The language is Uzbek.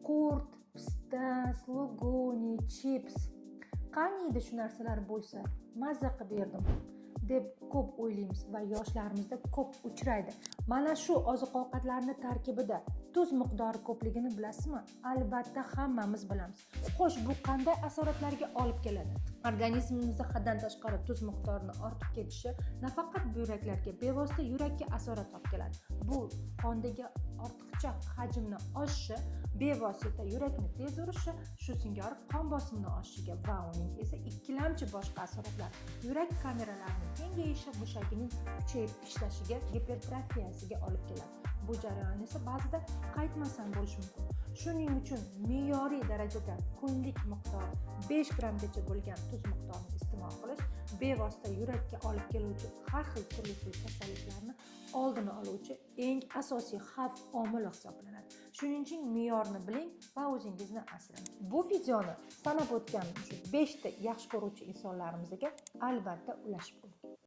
qurt, pista, slugoni, chips qaniydi shu narsalar bo'lsa mazza qilib berdim deb ko'p o'ylaymiz va yoshlarimizda ko'p uchraydi. Mana shu oziq-ovqatlarning tarkibida tuz miqdori ko'pligini bilasizmi? Albatta hammamiz bilamiz. Xo'sh, bu qanday asoratlarga olib keladi? Organizmimizda haddan tashqari tuz miqdorining ortib ketishi nafaqat buyraklarga, bevosita yurakka asorat olib keladi. Bu qondagi ortiqcha hajmni oshishi, bevosita yurakning tez urishi, shu singari qon bosimini oshishiga va uning esa ikkilamchi boshqa asoratlar, yurak kameralarining kengayishi, mushagining kuchayib ishlashiga, gipertrofiyasiga olib keladi. Bu jarayon esa ba'zida qaytmasdan bo'lishi mumkin. Shuning uchun me'yoriy darajada kunlik miqdor 5 grammgacha bo'lgan tuz miqdorini iste'mol qilish bevosita yurakka olib keluvchi har xil turli kasalliklarni oldini oluvchi eng asosiy xavf omili hisoblanadi. Shuning uchun me'yorni biling va o'zingizni asrang. Bu videoni sanab o'tgan shu 5 ta yaxshi ko'ruvchi insonlarimizga albatta ulashib qo'ying.